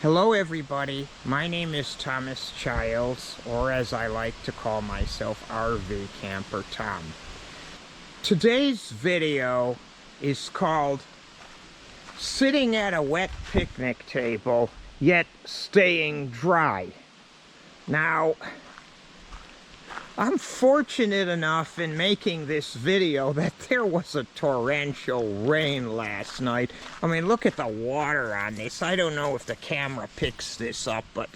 Hello everybody, my name is Thomas Childs, or as I like to call myself, RV Camper Tom. Today's video is called Sitting at a Wet Picnic Table, Yet Staying Dry. Now, I'm fortunate enough in making this video that there was a torrential rain last night. I mean, look at the water on this. I don't know if the camera picks this up, but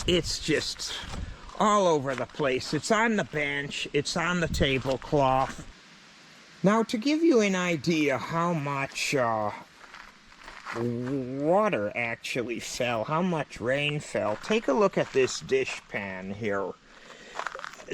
it's just all over the place. It's on the bench, it's on the tablecloth. Now, to give you an idea how much water actually fell, how much rain fell, take a look at this dish pan here.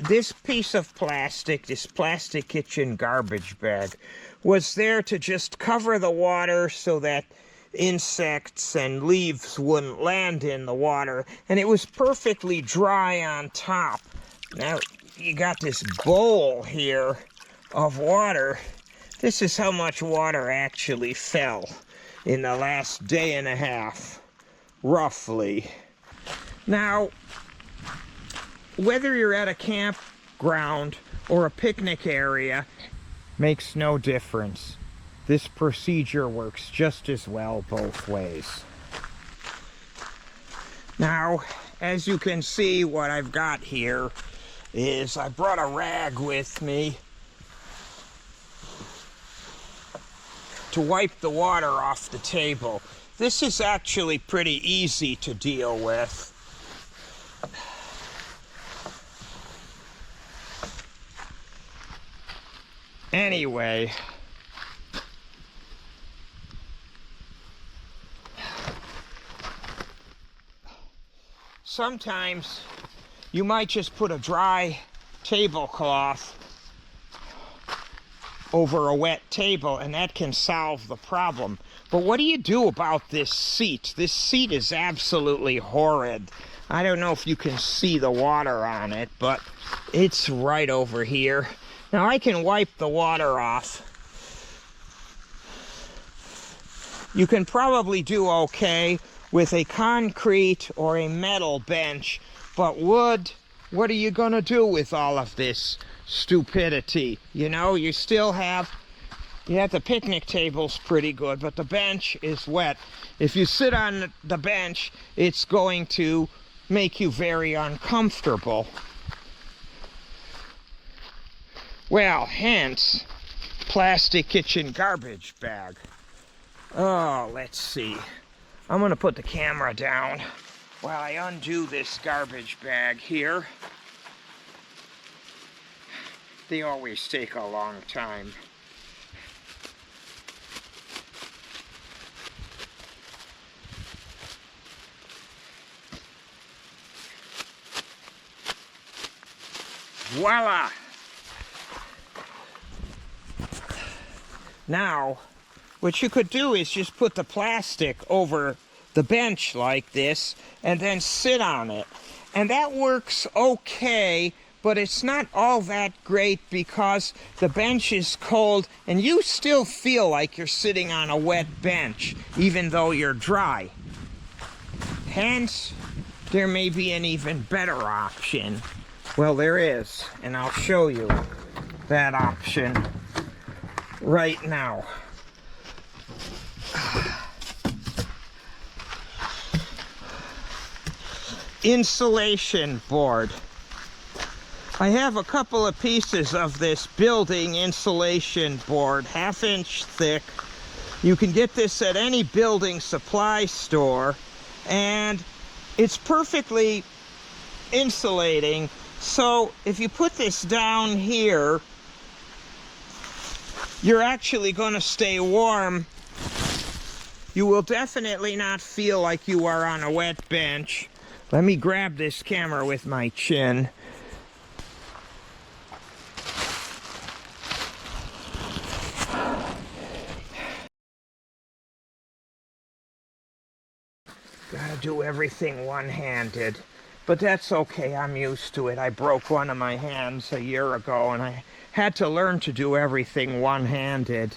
This piece of plastic, this plastic kitchen garbage bag, was there to just cover the water so that insects and leaves wouldn't land in the water, and it was perfectly dry on top. Now, you got this bowl here of water. This is how much water actually fell in the last day and a half, roughly. Now, whether you're at a campground or a picnic area makes no difference. This procedure works just as well both ways. Now, as you can see, what I've got here is I brought a rag with me to wipe the water off the table. This is actually pretty easy to deal with. Anyway, sometimes you might just put a dry tablecloth over a wet table and that can solve the problem. But what do you do about this seat? This seat is absolutely horrid. I don't know if you can see the water on it, but it's right over here. Now I can wipe the water off. You can probably do okay with a concrete or a metal bench, but wood, what are you going to do with all of this stupidity? You know, you have the picnic table's pretty good, but the bench is wet. If you sit on the bench, it's going to make you very uncomfortable. Well, hence, plastic kitchen garbage bag. Oh, let's see. I'm going to put the camera down while I undo this garbage bag here. They always take a long time. Voila! Now, what you could do is just put the plastic over the bench like this and then sit on it. And that works okay, but it's not all that great because the bench is cold and you still feel like you're sitting on a wet bench, even though you're dry. Hence, there may be an even better option. Well, there is, and I'll show you that option right now. Insulation board. I have a couple of pieces of this building insulation board, 1/2 inch thick. You can get this at any building supply store, and it's perfectly insulating. So if you put this down here, you're actually going to stay warm. You will definitely not feel like you are on a wet bench. Let me grab this camera with my chin. Gotta do everything one-handed. But that's okay, I'm used to it. I broke one of my hands a year ago and I had to learn to do everything one-handed.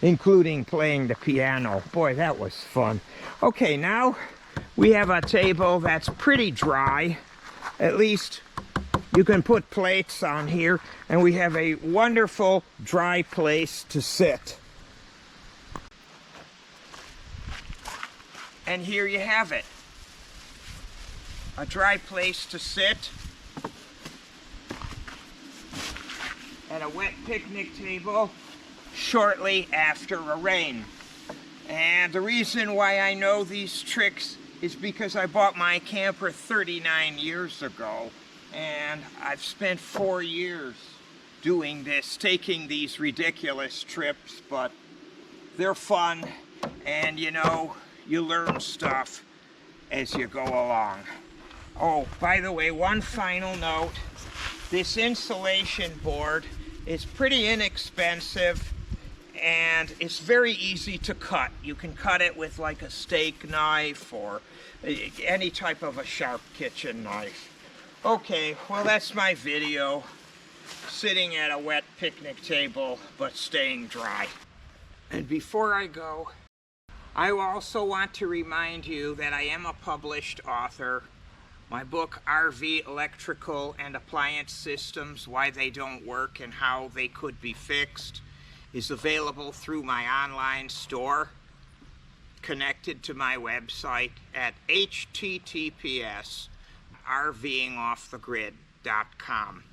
including playing the piano. Boy, that was fun. Okay, now we have a table that's pretty dry. At least you can put plates on here, and we have a wonderful dry place to sit. And here you have it. A dry place to sit. And a wet picnic table shortly after a rain. And the reason why I know these tricks is because I bought my camper 39 years ago, and I've spent 4 years doing this, taking these ridiculous trips, but they're fun, and you know, you learn stuff as you go along. Oh, by the way, one final note. This insulation board is pretty inexpensive, and it's very easy to cut. You can cut it with like a steak knife or any type of a sharp kitchen knife. Okay, well, that's my video. Sitting at a wet picnic table, but staying dry. And before I go, I also want to remind you that I am a published author. My book, RV Electrical and Appliance Systems, Why They Don't Work and How They Could Be Fixed, is available through my online store, connected to my website at https://rvingoffthegrid.com.